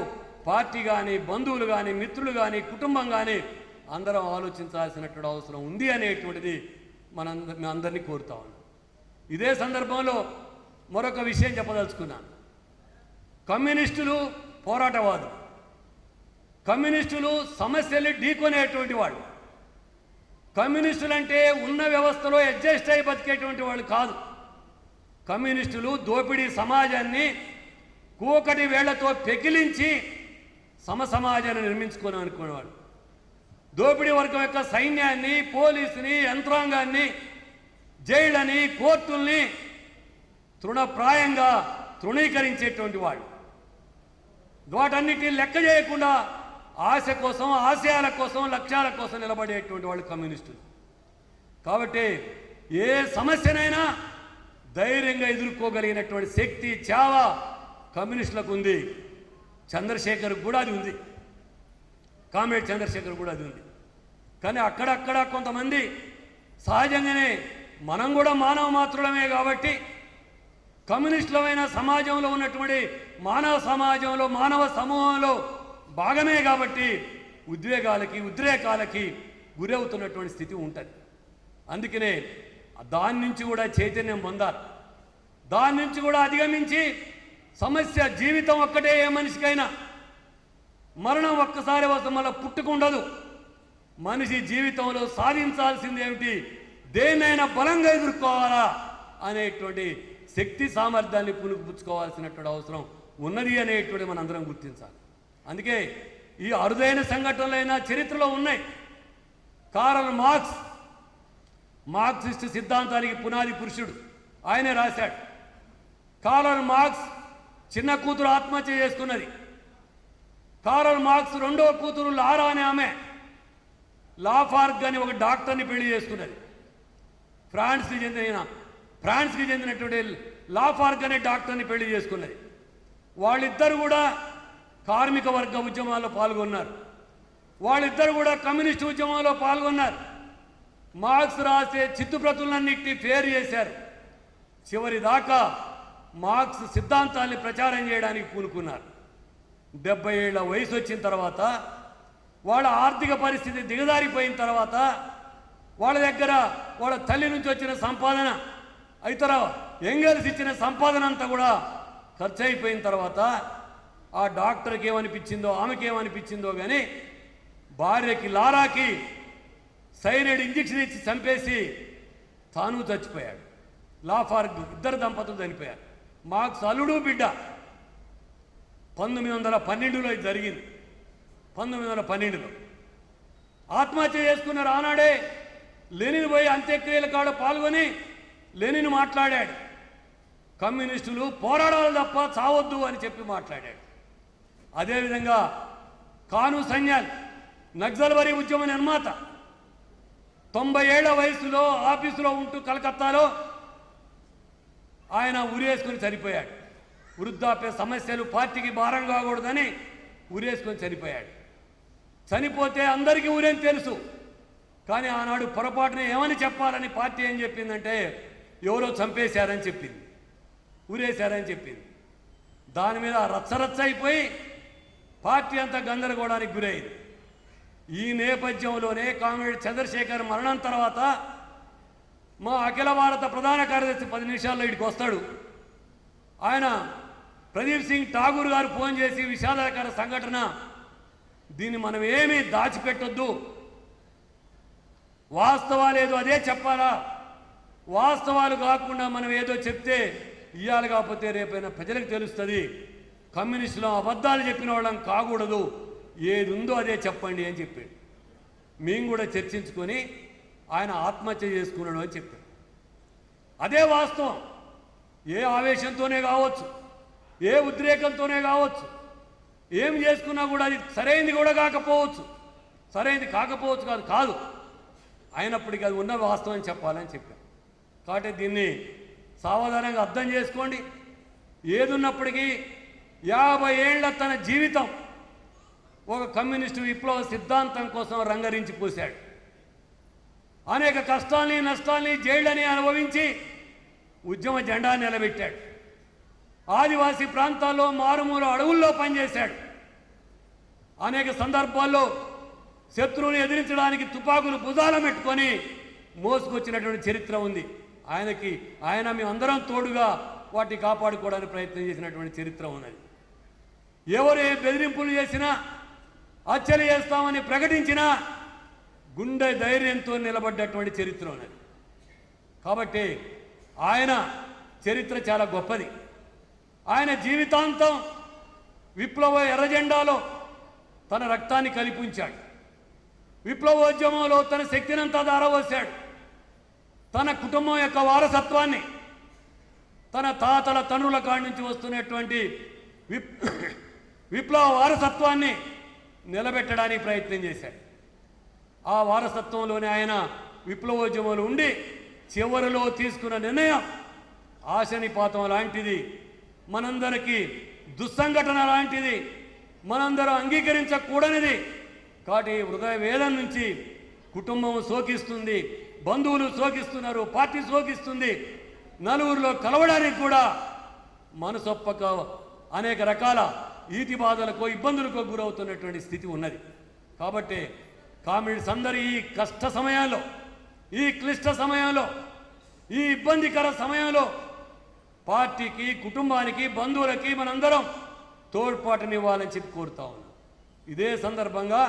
పార్టీ కానీ, బంధువులు కానీ, మిత్రులు కానీ, కుటుంబం కానీ అందరం ఆలోచించాల్సినటువంటి అవసరం ఉంది అనేటువంటిది మీ అందరినీ కోరుతా ఉన్నాం. ఇదే సందర్భంలో మరొక విషయం చెప్పదలుచుకున్నాను. కమ్యూనిస్టులు పోరాటవాదులు, కమ్యూనిస్టులు సమస్యల్ని ఢీకొనేటువంటి వాళ్ళు. కమ్యూనిస్టులు అంటే ఉన్న వ్యవస్థలో అడ్జస్ట్ అయి బతికేటువంటి వాళ్ళు కాదు. కమ్యూనిస్టులు దోపిడీ సమాజాన్ని కూకటి వేళ్లతో పెకిలించి సమసమాజాన్ని నిర్మించుకొని అనుకునేవాడు. దోపిడీ వర్గం యొక్క సైన్యాన్ని, పోలీసుని, యంత్రాంగాన్ని, జైళ్ళని, కోర్టుల్ని తృణప్రాయంగా తృణీకరించేటువంటి వాడు. వాటన్నిటిని లెక్క చేయకుండా ఆశ కోసం, ఆశయాల కోసం, లక్ష్యాల కోసం నిలబడేటువంటి వాళ్ళు కమ్యూనిస్టులు. కాబట్టి ఏ సమస్యనైనా ధైర్యంగా ఎదుర్కోగలిగినటువంటి శక్తి, చావ కమ్యూనిస్టులకు ఉంది, చంద్రశేఖర్ కూడా అది ఉంది, కామ్రేడ్ చంద్రశేఖర్ కూడా అది ఉంది. కానీ అక్కడక్కడ కొంతమంది సహజంగానే మనం కూడా మానవ మాత్రులమే కాబట్టి కమ్యూనిస్టులమైన సమాజంలో ఉన్నటువంటి మానవ సమాజంలో మానవ సమూహంలో భాగమే కాబట్టి ఉద్రేకాలకి గురవుతున్నటువంటి స్థితి ఉంటుంది. అందుకనే దాని నుంచి కూడా చైతన్యం పొందాలి. దాని నుంచి కూడా అధిగమించి సమస్య జీవితం ఒక్కటే, ఏ మనిషికైనా మరణం ఒక్కసారి వస్తే మళ్ళీ పుట్టుకుండదు. మనిషి జీవితంలో సాధించాల్సింది ఏమిటి, దేన్నైనా బలంగా ఎదుర్కోవాలా అనేటువంటి శక్తి సామర్థ్యాన్ని పుణుకుపుచ్చుకోవాల్సినటువంటి అవసరం ఉన్నది అనేటువంటి మనందరం గుర్తించాలి. అందుకే ఈ అరుదైన సంఘటనలైన చరిత్రలో ఉన్నాయి. కార్ల్ మార్క్సిస్ట్ సిద్ధాంతానికి పునాది పురుషుడు, ఆయనే రాశాడు. కార్ల్ మార్క్స్ చిన్న కూతురు ఆత్మహత్య చేసుకున్నది. కార్ల్ మార్క్స్ రెండవ కూతురు లారా అనే ఆమె లాఫార్గ్ అని ఒక డాక్టర్ని పెళ్లి చేసుకున్నది. ఫ్రాన్స్కి చెందినటువంటి లాఫార్గ్ అనే డాక్టర్ని పెళ్లి చేసుకున్నది. వాళ్ళిద్దరు కూడా కార్మిక వర్గ ఉద్యమాల్లో పాల్గొన్నారు. వాళ్ళిద్దరు కూడా కమ్యూనిస్టు ఉద్యమంలో పాల్గొన్నారు. మార్క్స్ రాసే చిత్తుప్రతులన్నింటినీ ఫేర్ చేశారు. చివరి దాకా మార్క్స్ సిద్ధాంతాన్ని ప్రచారం చేయడానికి పూనుకున్నారు. 70 ఏళ్ల వయసు వచ్చిన తర్వాత, వాళ్ళ ఆర్థిక పరిస్థితి దిగజారిపోయిన తర్వాత, వాళ్ళ దగ్గర వాళ్ళ తల్లి నుంచి వచ్చిన సంపాదన, ఇతర ఎంగెల్స్ ఇచ్చిన సంపాదన అంతా కూడా ఖర్చు అయిపోయిన తర్వాత ఆ డాక్టర్కి ఏమనిపించిందో ఆమెకి ఏమనిపించిందో కానీ భార్యకి లారాకి సైనైడ్ ఇంజెక్షన్ ఇచ్చి చంపేసి తాను చచ్చిపోయాడు. లాఫార్గ్ ఇద్దరు దంపతులు చనిపోయారు. మార్క్స్ అల్లుడు బిడ్డ. 1912లో ఇది జరిగింది. 1912లో ఆత్మహత్య చేసుకున్నారు. ఆనాడే లెనిన్ పోయి అంత్యక్రియల కాడ పాల్గొని లెనిన్ మాట్లాడాడు. కమ్యూనిస్టులు పోరాడాలి తప్ప చావొద్దు అని చెప్పి మాట్లాడాడు. అదేవిధంగా కాను సన్యాల్ నక్సల్బరీ ఉద్యమ నిర్మాత 90 ఏళ్ల వయసులో ఆఫీసులో ఉంటూ కలకత్తాలో ఆయన ఉరేసుకొని చనిపోయాడు. వృద్ధాప్య సమస్యలు పార్టీకి భారం కాకూడదని ఉరేసుకొని చనిపోయాడు. చనిపోతే అందరికీ ఊరేం తెలుసు, కానీ ఆనాడు పొరపాటున ఏమని చెప్పాలని పార్టీ ఏం చెప్పిందంటే ఎవరో చంపేశారని చెప్పింది, ఊరేశారని చెప్పింది. దాని మీద రచ్చరచ్చ అయిపోయి పార్టీ అంతా గందరగోళానికి గురైంది. ఈ నేపథ్యంలోనే కామ్రేడ్ చంద్రశేఖర్ మరణం తర్వాత మా అఖిల భారత ప్రధాన కార్యదర్శి 10 నిమిషాల్లో ఇక్కడికి వస్తాడు. ఆయన ప్రదీప్ సింగ్ ఠాగూర్ గారు ఫోన్ చేసి విషాదకర సంఘటన, దీన్ని మనం ఏమీ దాచిపెట్టొద్దు, వాస్తవాలు ఏదో అదే చెప్పాలా, వాస్తవాలు కాకుండా మనం ఏదో చెప్తే ఇయ్యాలి కాకపోతే రేపైనా ప్రజలకు తెలుస్తుంది, కమ్యూనిస్టులో అబద్ధాలు చెప్పిన వాళ్ళం కాకూడదు, ఏది ఉందో అదే చెప్పండి అని చెప్పాడు. మేము కూడా చర్చించుకొని ఆయన ఆత్మహత్య చేసుకున్నాడు అని చెప్పాడు. అదే వాస్తవం. ఏ ఆవేశంతోనే కావచ్చు, ఏ ఉద్రేకంతోనే కావచ్చు, ఏం చేసుకున్నా కూడా అది సరైనది కూడా కాకపోవచ్చు, సరైనది కాకపోవచ్చు కాదు అయినప్పటికీ అది ఉన్న వాస్తవం చెప్పాలని చెప్పారు. కాబట్టి దీన్ని సావధానంగా అర్థం చేసుకోండి. ఏదున్నప్పటికీ 50 ఏళ్ల తన జీవితం ఒక కమ్యూనిస్టు విప్లవ సిద్ధాంతం కోసం రంగరించి పోశాడు. అనేక కష్టాల్ని నష్టాల్ని జైళ్ళని అనుభవించి ఉద్యమ జెండా నిలబెట్టాడు. ఆదివాసీ ప్రాంతాల్లో మారుమూల అడవుల్లో పనిచేశాడు. అనేక సందర్భాల్లో శత్రువుని ఎదిరించడానికి తుపాకులు భుజాల పెట్టుకొని మోసుకొచ్చినటువంటి చరిత్ర ఉంది ఆయన. మేమందరం తోడుగా వాటిని కాపాడుకోవడానికి ప్రయత్నం చేసినటువంటి చరిత్ర ఉన్నది. ఎవరు ఏ బెదిరింపులు చేసినా, హత్యలు చేస్తామని ప్రకటించినా గుండె ధైర్యంతో నిలబడ్డటువంటి చరిత్ర ఉన్నది. కాబట్టి ఆయన చరిత్ర చాలా గొప్పది. ఆయన జీవితాంతం విప్లవ ఎర్రజెండాలో తన రక్తాన్ని కలిపించాడు. విప్లవోద్యమంలో తన శక్తినంతా ధారవోశాడు. తన కుటుంబం యొక్క వారసత్వాన్ని, తన తాతల తండ్రుల కాడి నుంచి వస్తున్నటువంటి విప్లవ వారసత్వాన్ని నిలబెట్టడానికి ప్రయత్నం చేశాడు. ఆ వారసత్వంలోనే ఆయన విప్లవోద్యమంలో ఉండి చివరిలో తీసుకున్న నిర్ణయం ఆశనిపాతం లాంటిది. మనందరికీ దుస్సంఘటన లాంటిది, మనందరం అంగీకరించకూడనిది. కాబట్టి హృదయ వేదన నుంచి కుటుంబం శోకిస్తుంది, బంధువులు శోకిస్తున్నారు, పార్టీ శోకిస్తుంది, నలుగురిలో కలవడానికి కూడా మనసొప్పక అనేక రకాల ఈతి బాధలకు ఇబ్బందులకు గురవుతున్నటువంటి స్థితి ఉన్నది. కాబట్టి కామ్రేడ్స్ అందరూ ఈ కష్ట సమయంలో, ఈ క్లిష్ట సమయంలో, ఈ ఇబ్బందికర సమయంలో పార్టీకి, కుటుంబానికి, బంధువులకి మనందరం తోడ్పాటునివ్వాలని చెప్పి కోరుతా ఉన్నాం. ఇదే సందర్భంగా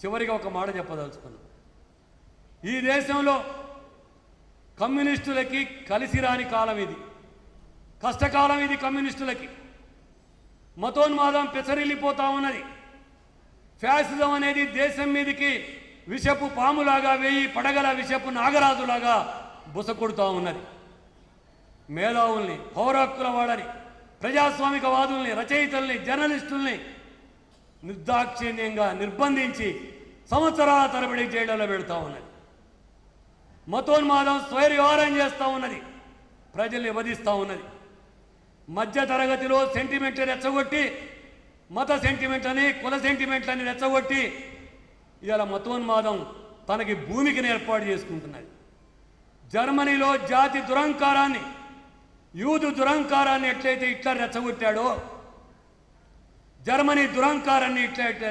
చివరిగా ఒక మాట చెప్పదలుచుకున్నాం. ఈ దేశంలో కమ్యూనిస్టులకి కలిసి రాని కాలం ఇది, కష్టకాలం ఇది. కమ్యూనిస్టులకి మతోన్మాదం పెసరిల్లిపోతా ఉన్నది. ఫ్యాసిజం అనేది దేశం మీదకి విషపు పాములాగా, వేయి పడగల విషపు నాగరాజులాగా బుసకొడుతూ ఉన్నది. మేధావుల్ని, పౌర హక్కుల వాడని, ప్రజాస్వామికవాదుల్ని, రచయితల్ని, జర్నలిస్టుల్ని నిర్దాక్షిణ్యంగా నిర్బంధించి సంవత్సరాల తరబడి జైళ్లలో పెడతా ఉన్నది. మతోన్మాదం స్వైర్యవారం చేస్తూ ఉన్నది, ప్రజల్ని వధిస్తూ ఉన్నది. మధ్య తరగతిలో సెంటిమెంట్ రెచ్చగొట్టి, మత సెంటిమెంట్ అని, కుల సెంటిమెంట్లని రెచ్చగొట్టి ఇవాళ మతోన్మాదం తనకి భూమికి ఏర్పాటు చేసుకుంటున్నది. జర్మనీలో జాతి దురంకారాన్ని, యూదు దురంకారాన్ని ఎట్లయితే హిట్లర్ రెచ్చగొట్టాడో, జర్మనీ దురంకారాన్ని ఎట్లయితే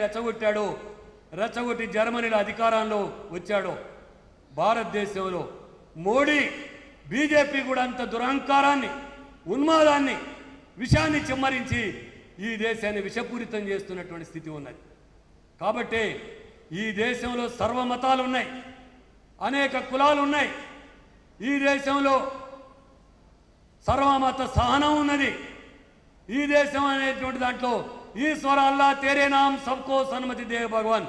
రెచ్చగొట్టి జర్మనీలో అధికారంలో వచ్చాడో, భారతదేశంలో మోడీ, బీజేపీ కూడా అంత దురంకారాన్ని, ఉన్మాదాన్ని, విషాన్ని చిమ్మరించి ఈ దేశాన్ని విషపూరితం చేస్తున్నటువంటి స్థితి ఉన్నది. కాబట్టి ఈ దేశంలో సర్వమతాలు ఉన్నాయి, అనేక కులాలు ఉన్నాయి. ఈ దేశంలో సర్వమత సహనం ఉన్నది. ఈ దేశం అనేటువంటి దాంట్లో ఈశ్వర అల్లా తేరే నామ్ సబ్కో సన్మతి దే భగవాన్,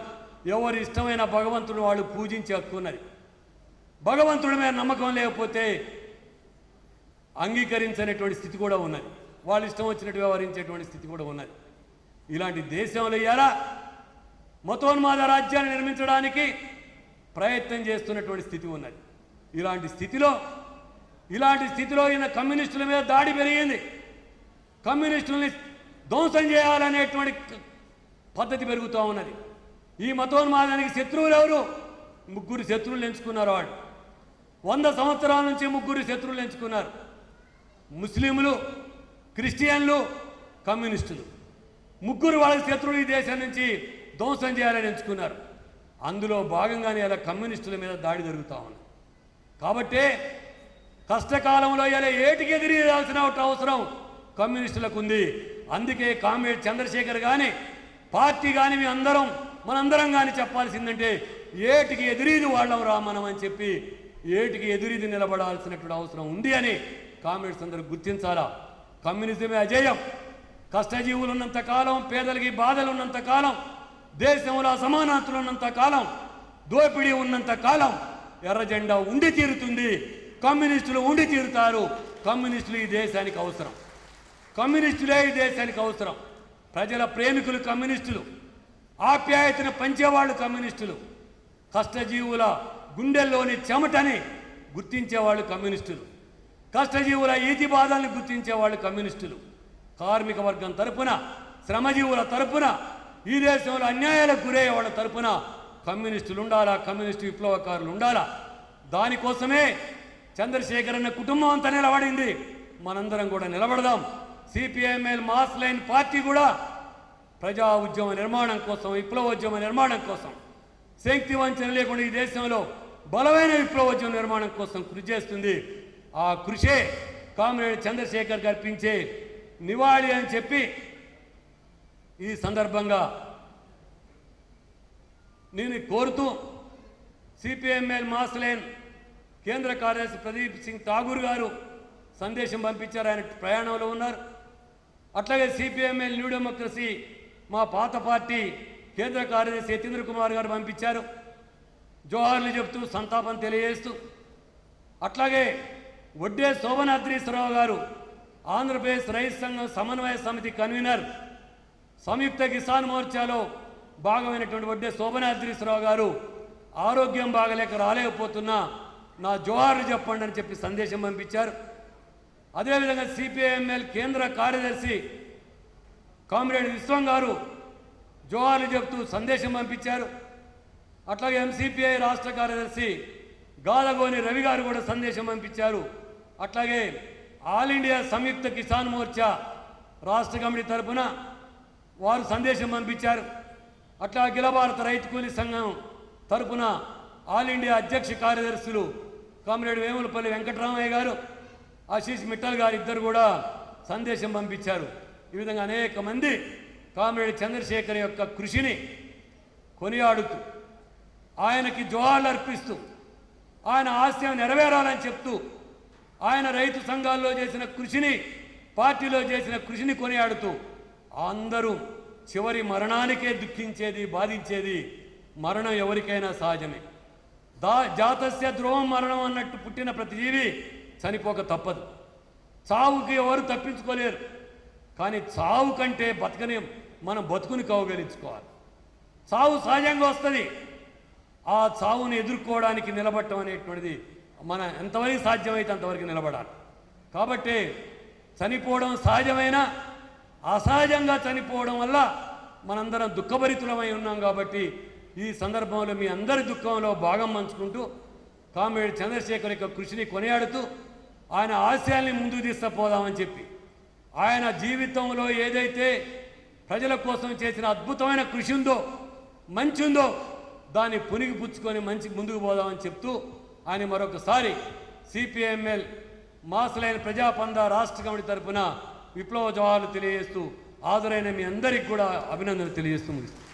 ఎవరి ఇష్టమైన భగవంతుడు వాళ్ళు పూజించే హక్కు ఉన్నది. భగవంతుడి మీద నమ్మకం లేకపోతే అంగీకరించనేటువంటి స్థితి కూడా ఉన్నది, వాళ్ళు ఇష్టం వచ్చినట్టు వ్యవహరించేటువంటి స్థితి కూడా ఉన్నది. ఇలాంటి దేశంలో ఇయ్యాల మతోన్మాద రాజ్యాన్ని నిర్మించడానికి ప్రయత్నం చేస్తున్నటువంటి స్థితి ఉన్నది. ఇలాంటి స్థితిలో ఈయన కమ్యూనిస్టుల మీద దాడి పెరిగింది. కమ్యూనిస్టుల్ని ధ్వంసం చేయాలనేటువంటి పద్ధతి పెరుగుతూ ఉన్నది. ఈ మతోన్మాదానికి శత్రువులు ఎవరు? 3 శత్రువులు ఎంచుకున్నారు. వాడు 100 సంవత్సరాల నుంచి 3 శత్రువులు ఎంచుకున్నారు. ముస్లింలు, క్రిస్టియన్లు, కమ్యూనిస్టులు. 3 వాళ్ళకి శత్రువులు ఈ దేశం నుంచి ధ్వంసం చేయాలని ఎంచుకున్నారు. అందులో భాగంగానే ఇలా కమ్యూనిస్టుల మీద దాడి జరుగుతూ ఉంది. కాబట్టి కష్టకాలంలో ఇలా ఏటికి ఎదిరించాల్సిన అవసరం కమ్యూనిస్టులకు ఉంది. అందుకే కామ్రేడ్ చంద్రశేఖర్ కానీ, పార్టీ కానీ, మనందరం కానీ చెప్పాల్సిందంటే ఏటికి ఎదురీది వాళ్ళం రా మనం అని చెప్పి ఏటికి ఎదురీది నిలబడాల్సినటువంటి అవసరం ఉంది అని కామ్రేడ్స్ అందరూ గుర్తించాలా. కమ్యూనిజమే అజేయం. కష్టజీవులు ఉన్నంత కాలం, పేదలకి బాధలు ఉన్నంత కాలం, దేశంలో అసమానతలు ఉన్నంత కాలం, దోపిడీ ఉన్నంత కాలం ఎర్ర జెండా ఉండి తీరుతుంది. కమ్యూనిస్టులు ఉండి తీరుతారు. కమ్యూనిస్టులు ఈ దేశానికి అవసరం. కమ్యూనిస్టులే ఈ దేశానికి అవసరం. ప్రజల ప్రేమికులు కమ్యూనిస్టులు, ఆప్యాయతను పంచేవాళ్ళు కమ్యూనిస్టులు, కష్టజీవుల గుండెల్లోని చెమటని గుర్తించేవాళ్ళు కమ్యూనిస్టులు, కష్టజీవుల ఈతి బాధల్ని గుర్తించేవాళ్ళు కమ్యూనిస్టులు, కార్మిక వర్గం తరపున, శ్రమజీవుల తరపున, ఈ దేశంలో అన్యాయాలకు గురయ్యే వాళ్ళ తరపున కమ్యూనిస్టులు ఉండాలా, కమ్యూనిస్టు విప్లవకారులు ఉండాలా. దానికోసమే చంద్రశేఖర్ అన్న కుటుంబం అంతా నిలబడింది. మనందరం కూడా నిలబడదాం. సిపిఐఎంఎల్ మాస్ లైన్ పార్టీ కూడా ప్రజా ఉద్యమ నిర్మాణం కోసం, విప్లవోద్యమ నిర్మాణం కోసం, శక్తి వంచన లేకుండా ఈ దేశంలో బలమైన విప్లవోద్యమ నిర్మాణం కోసం కృషి చేస్తుంది. ఆ కృషే కామ్రేడ్ చంద్రశేఖర్ అర్పించే నివాళి అని చెప్పి ఈ సందర్భంగా నేను కోరుతూ, సిపిఐఎంఎల్ మాస్ లైన్ కేంద్ర కార్యదర్శి ప్రదీప్ సింగ్ ఠాగూర్ గారు సందేశం పంపించారు. ఆయన ప్రయాణంలో ఉన్నారు. అట్లాగే సిపిఐఎంఎల్ న్యూ డెమోక్రసీ మా పాత పార్టీ కేంద్ర కార్యదర్శి యతీంద్ర కుమార్ గారు పంపించారు. జోహార్లు చెప్తూ, సంతాపం తెలియజేస్తూ, అట్లాగే వడ్డే శోభనాద్రీశ్వరరావు గారు ఆంధ్రప్రదేశ్ రైతు సంఘం సమన్వయ సమితి కన్వీనర్, సంయుక్త కిసాన్ మోర్చాలో భాగమైనటువంటి వడ్డే శోభనాద్రీశ్వరరావు గారు ఆరోగ్యం బాగలేక రాలేకపోతున్నా నా జోహార్లు చెప్పండి అని చెప్పి సందేశం పంపించారు. అదేవిధంగా సిపిఐఎంఎల్ కేంద్ర కార్యదర్శి కామ్రేడ్ విశ్వం గారు జోహార్లు చెప్తూ సందేశం పంపించారు. అట్లాగే ఎంసీపీఐ రాష్ట్ర కార్యదర్శి గాలగోని రవి గారు కూడా సందేశం పంపించారు. అట్లాగే ఆల్ ఇండియా సంయుక్త కిసాన్ మోర్చా రాష్ట్ర కమిటీ తరపున వారు సందేశం పంపించారు. అట్లా అఖిల భారత రైతు కూలీ సంఘం తరపున ఆల్ ఇండియా అధ్యక్ష కార్యదర్శులు కామ్రేడ్ వేములపల్లి వెంకటరామయ్య గారు, ఆశీష్ మిట్టల్ గారు ఇద్దరు కూడా సందేశం పంపించారు. ఈ విధంగా అనేక మంది కామ్రేడ్ చంద్రశేఖర్ యొక్క కృషిని కొనియాడుతూ ఆయనకి జోహార్లు అర్పిస్తూ ఆయన ఆశయం నెరవేరాలని చెప్తూ ఆయన రైతు సంఘాల్లో చేసిన కృషిని, పార్టీలో చేసిన కృషిని కొనియాడుతూ అందరూ చివరి మరణానికే దుఃఖించేది, బాధించేది మరణం ఎవరికైనా సహజమే. జాతస్య ధ్రువం మరణం అన్నట్టు పుట్టిన ప్రతి జీవి చనిపోక తప్పదు. చావుకి ఎవరు తప్పించుకోలేరు. కానీ చావు కంటే బతకని మనం బతుకుని కౌగలించుకోవాలి. చావు సహజంగా వస్తుంది. ఆ చావుని ఎదుర్కోవడానికి నిలబడటం అనేటువంటిది మన ఎంతవరకు సాధ్యమైతే అంతవరకు నిలబడాలి. కాబట్టి చనిపోవడం సహజమైన అసహజంగా చనిపోవడం వల్ల మనందరం దుఃఖభరితులమై ఉన్నాం. కాబట్టి ఈ సందర్భంలో మీ అందరి దుఃఖంలో భాగం పంచుకుంటూ కామ్రేడ్ చంద్రశేఖర్ యొక్క కృషిని కొనియాడుతూ ఆయన ఆశయాల్ని ముందుకు తీసుకుపోదామని చెప్పి ఆయన జీవితంలో ఏదైతే ప్రజల కోసం చేసిన అద్భుతమైన కృషి ఉందో, మంచి ఉందో దాన్ని పునిగిపుచ్చుకొని మంచి ముందుకు పోదామని చెప్తూ ఆయన మరొకసారి సిపిఎంఎల్ మాసలైన ప్రజాపంద రాష్ట్ర కమిటీ తరఫున విప్లవ జవాహర్లు తెలియజేస్తూ హాజరైన మీ అందరికీ కూడా అభినందనలు తెలియజేస్తూ ముగిస్తాను.